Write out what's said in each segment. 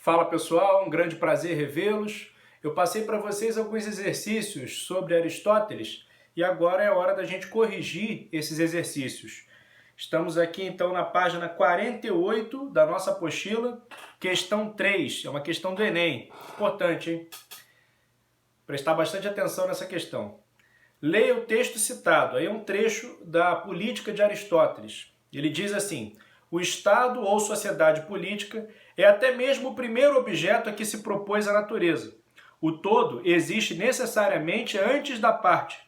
Fala pessoal, um grande prazer revê-los. Eu passei para vocês alguns exercícios sobre Aristóteles e agora é hora da gente corrigir esses exercícios. Estamos aqui então na página 48 da nossa apostila, questão 3, é uma questão do Enem. Importante, hein? Prestar bastante atenção nessa questão. Leia o texto citado, aí é um trecho da Política de Aristóteles. Ele diz assim: o Estado ou sociedade política é até mesmo o primeiro objeto a que se propôs a natureza. O todo existe necessariamente antes da parte.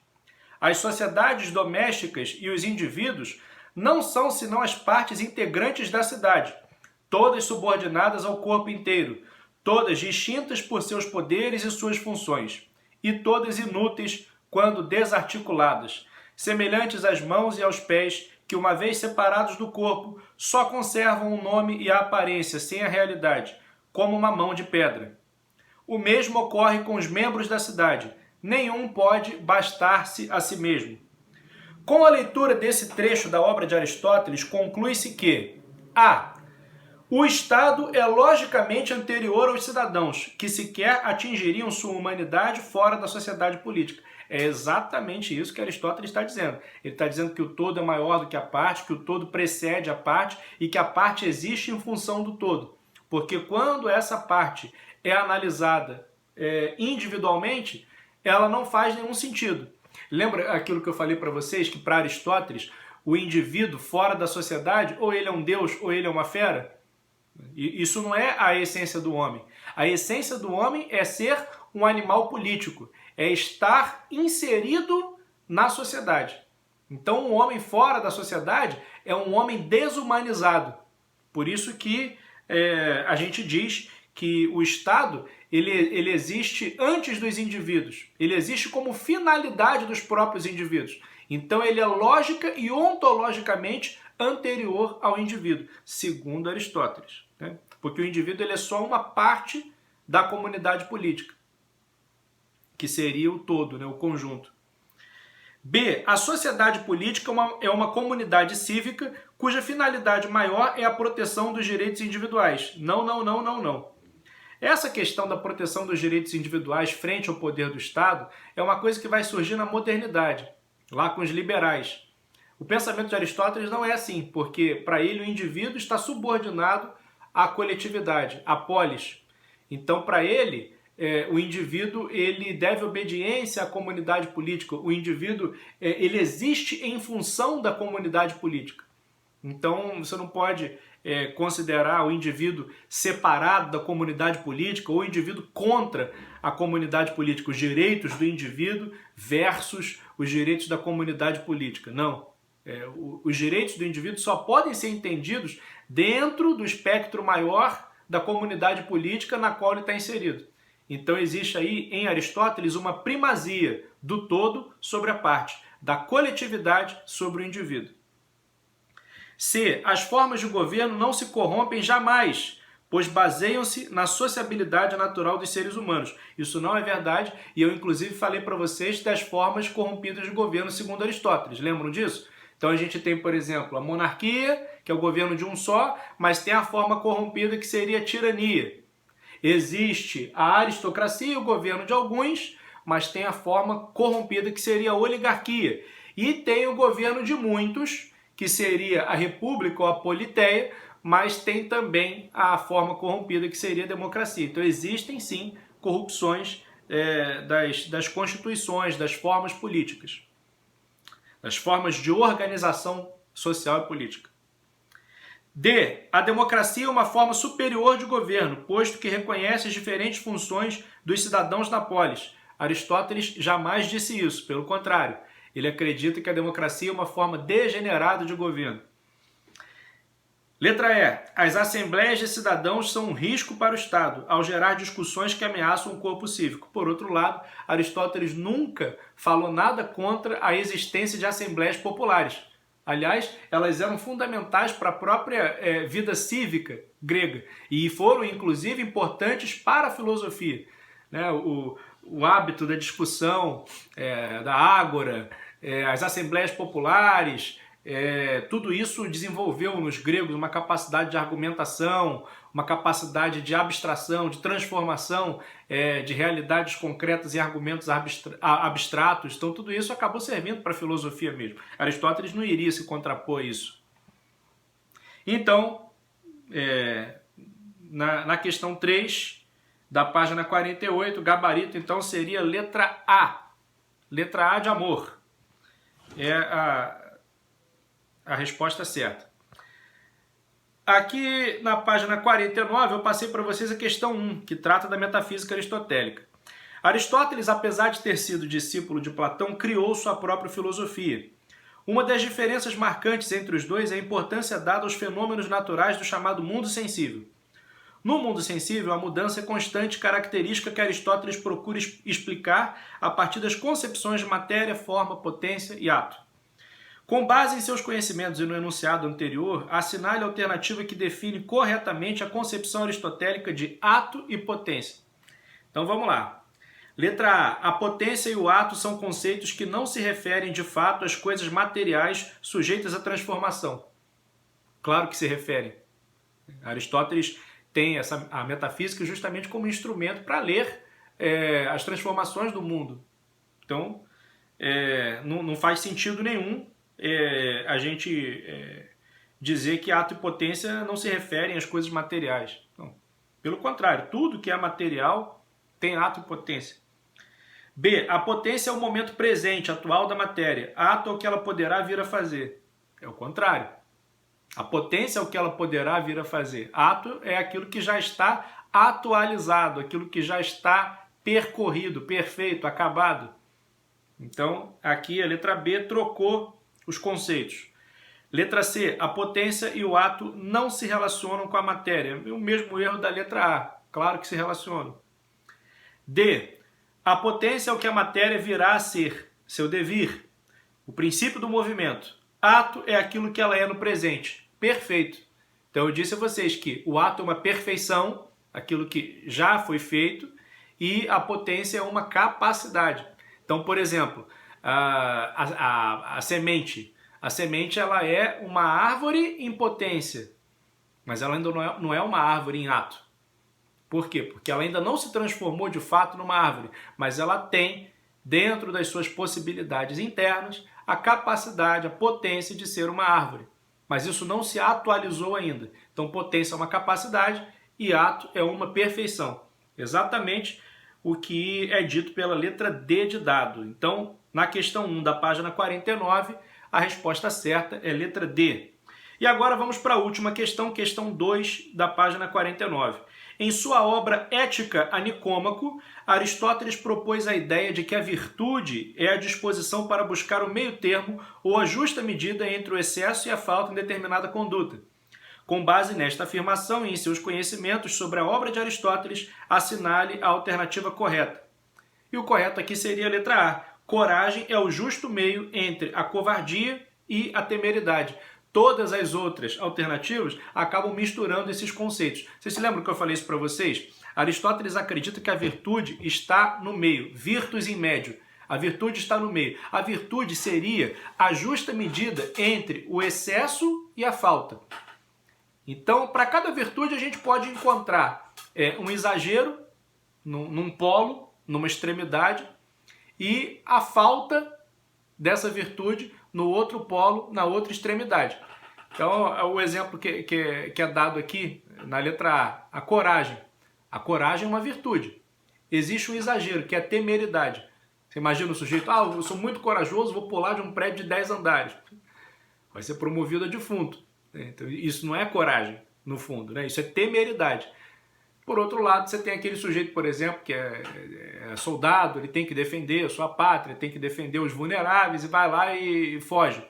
As sociedades domésticas e os indivíduos não são senão as partes integrantes da cidade, todas subordinadas ao corpo inteiro, todas distintas por seus poderes e suas funções, e todas inúteis quando desarticuladas, semelhantes às mãos e aos pés, que uma vez separados do corpo, só conservam o nome e a aparência sem a realidade, como uma mão de pedra. O mesmo ocorre com os membros da cidade. Nenhum pode bastar-se a si mesmo. Com a leitura desse trecho da obra de Aristóteles, conclui-se que a. O Estado é logicamente anterior aos cidadãos, que sequer atingiriam sua humanidade fora da sociedade política. É exatamente isso que Aristóteles está dizendo. Ele está dizendo que o todo é maior do que a parte, que o todo precede a parte e que a parte existe em função do todo. Porque quando essa parte é analisada individualmente, ela não faz nenhum sentido. Lembra aquilo que eu falei para vocês, que para Aristóteles, o indivíduo fora da sociedade, ou ele é um deus ou ele é uma fera? Isso não é a essência do homem. A essência do homem é ser um animal político, é estar inserido na sociedade. Então, um homem fora da sociedade é um homem desumanizado. Por isso que a gente diz que o Estado ele existe antes dos indivíduos. Ele existe como finalidade dos próprios indivíduos. Então, ele é lógica e ontologicamente anterior ao indivíduo, segundo Aristóteles. Né? Porque o indivíduo ele é só uma parte da comunidade política, que seria o todo, né? O conjunto. B. A sociedade política é uma comunidade cívica cuja finalidade maior é a proteção dos direitos individuais. Não. Essa questão da proteção dos direitos individuais frente ao poder do Estado é uma coisa que vai surgir na modernidade, lá com os liberais. O pensamento de Aristóteles não é assim, porque para ele o indivíduo está subordinado à coletividade, à polis. Então, para ele, o indivíduo ele deve obediência à comunidade política. O indivíduo ele existe em função da comunidade política. Então, você não pode considerar o indivíduo separado da comunidade política ou o indivíduo contra a comunidade política, os direitos do indivíduo versus os direitos da comunidade política. Não. Os direitos do indivíduo só podem ser entendidos dentro do espectro maior da comunidade política na qual ele está inserido. Então existe aí em Aristóteles uma primazia do todo sobre a parte, da coletividade sobre o indivíduo. C. As formas de governo não se corrompem jamais, pois baseiam-se na sociabilidade natural dos seres humanos. Isso não é verdade e eu inclusive falei para vocês das formas corrompidas de governo segundo Aristóteles. Lembram disso? Então a gente tem, por exemplo, a monarquia, que é o governo de um só, mas tem a forma corrompida que seria a tirania. Existe a aristocracia, o governo de alguns, mas tem a forma corrompida que seria a oligarquia. E tem o governo de muitos, que seria a república ou a politeia, mas tem também a forma corrompida que seria a democracia. Então existem sim corrupções das constituições, das formas políticas, das formas de organização social e política. D. A democracia é uma forma superior de governo, posto que reconhece as diferentes funções dos cidadãos na polis. Aristóteles jamais disse isso, pelo contrário. Ele acredita que a democracia é uma forma degenerada de governo. Letra E. As assembleias de cidadãos são um risco para o Estado, ao gerar discussões que ameaçam o corpo cívico. Por outro lado, Aristóteles nunca falou nada contra a existência de assembleias populares. Aliás, elas eram fundamentais para a própria vida cívica grega e foram, inclusive, importantes para a filosofia. Né? O hábito da discussão, da ágora, as assembleias populares, tudo isso desenvolveu nos gregos uma capacidade de argumentação, uma capacidade de abstração, de transformação de realidades concretas em argumentos abstratos. Então tudo isso acabou servindo para a filosofia mesmo. Aristóteles não iria se contrapor a isso. Então, na questão 3 da página 48, o gabarito então seria letra A. Letra A de amor. É a resposta certa. Aqui na página 49 eu passei para vocês a questão 1, que trata da metafísica aristotélica. Aristóteles, apesar de ter sido discípulo de Platão, criou sua própria filosofia. Uma das diferenças marcantes entre os dois é a importância dada aos fenômenos naturais do chamado mundo sensível. No mundo sensível, a mudança é constante, característica que Aristóteles procura explicar a partir das concepções de matéria, forma, potência e ato. Com base em seus conhecimentos e no enunciado anterior, assinale a alternativa que define corretamente a concepção aristotélica de ato e potência. Então vamos lá. Letra A. A potência e o ato são conceitos que não se referem de fato às coisas materiais sujeitas à transformação. Claro que se referem. Aristóteles tem a metafísica justamente como instrumento para ler as transformações do mundo. Então, não faz sentido nenhum a gente dizer que ato e potência não se referem às coisas materiais. Não. Pelo contrário, tudo que é material tem ato e potência. B. A potência é o momento presente, atual da matéria. Ato é o que ela poderá vir a fazer. É o contrário. A potência é o que ela poderá vir a fazer. Ato é aquilo que já está atualizado, aquilo que já está percorrido, perfeito, acabado. Então, aqui a letra B trocou os conceitos. Letra C. A potência e o ato não se relacionam com a matéria. O mesmo erro da letra A. Claro que se relacionam. D. A potência é o que a matéria virá a ser, seu devir, o princípio do movimento. Ato é aquilo que ela é no presente. Perfeito. Então eu disse a vocês que o ato é uma perfeição, aquilo que já foi feito, e a potência é uma capacidade. Então, por exemplo, a semente. A semente ela é uma árvore em potência, mas ela ainda não é uma árvore em ato. Por quê? Porque ela ainda não se transformou de fato numa árvore, mas ela tem, dentro das suas possibilidades internas, a capacidade, a potência de ser uma árvore. Mas isso não se atualizou ainda. Então, potência é uma capacidade e ato é uma perfeição. Exatamente o que é dito pela letra D de dado. Então, na questão 1 da página 49, a resposta certa é letra D. E agora vamos para a última questão, questão 2 da página 49. Em sua obra Ética a Nicômaco, Aristóteles propôs a ideia de que a virtude é a disposição para buscar o meio termo ou a justa medida entre o excesso e a falta em determinada conduta. Com base nesta afirmação e em seus conhecimentos sobre a obra de Aristóteles, assinale a alternativa correta. E o correto aqui seria a letra A. Coragem é o justo meio entre a covardia e a temeridade. Todas as outras alternativas acabam misturando esses conceitos. Vocês se lembram que eu falei isso para vocês? Aristóteles acredita que a virtude está no meio, virtus in médio. A virtude está no meio. A virtude seria a justa medida entre o excesso e a falta. Então, para cada virtude a gente pode encontrar um exagero num polo, numa extremidade, e a falta dessa virtude no outro polo, na outra extremidade. Então, o exemplo que é dado aqui, na letra A coragem. A coragem é uma virtude. Existe um exagero, que é a temeridade. Você imagina o sujeito, eu sou muito corajoso, vou pular de um prédio de 10 andares. Vai ser promovido a defunto. Então, isso não é coragem, no fundo, né? Isso é temeridade. Por outro lado, você tem aquele sujeito, por exemplo, que é soldado, ele tem que defender a sua pátria, tem que defender os vulneráveis e vai lá e foge.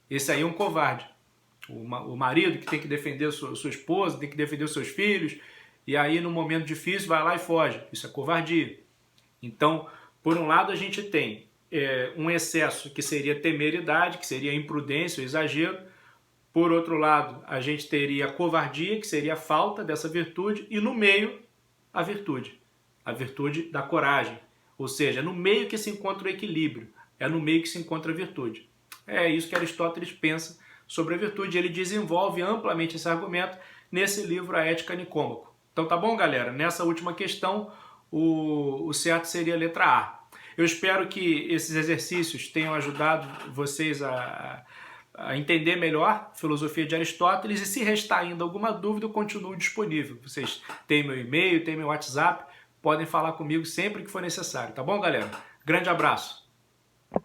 Esse aí é um covarde. O marido que tem que defender a sua esposa, tem que defender os seus filhos, e aí no momento difícil vai lá e foge. Isso é covardia. Então, por um lado a gente tem um excesso que seria temeridade, que seria imprudência, o exagero. Por outro lado, a gente teria a covardia, que seria a falta dessa virtude, e no meio, a virtude da coragem. Ou seja, é no meio que se encontra o equilíbrio, é no meio que se encontra a virtude. É isso que Aristóteles pensa sobre a virtude. Ele desenvolve amplamente esse argumento nesse livro A Ética Nicômaco. Então tá bom, galera? Nessa última questão, o certo seria a letra A. Eu espero que esses exercícios tenham ajudado vocês a entender melhor a filosofia de Aristóteles, e se restar ainda alguma dúvida, eu continuo disponível. Vocês têm meu e-mail, têm meu WhatsApp, podem falar comigo sempre que for necessário, tá bom, galera? Grande abraço!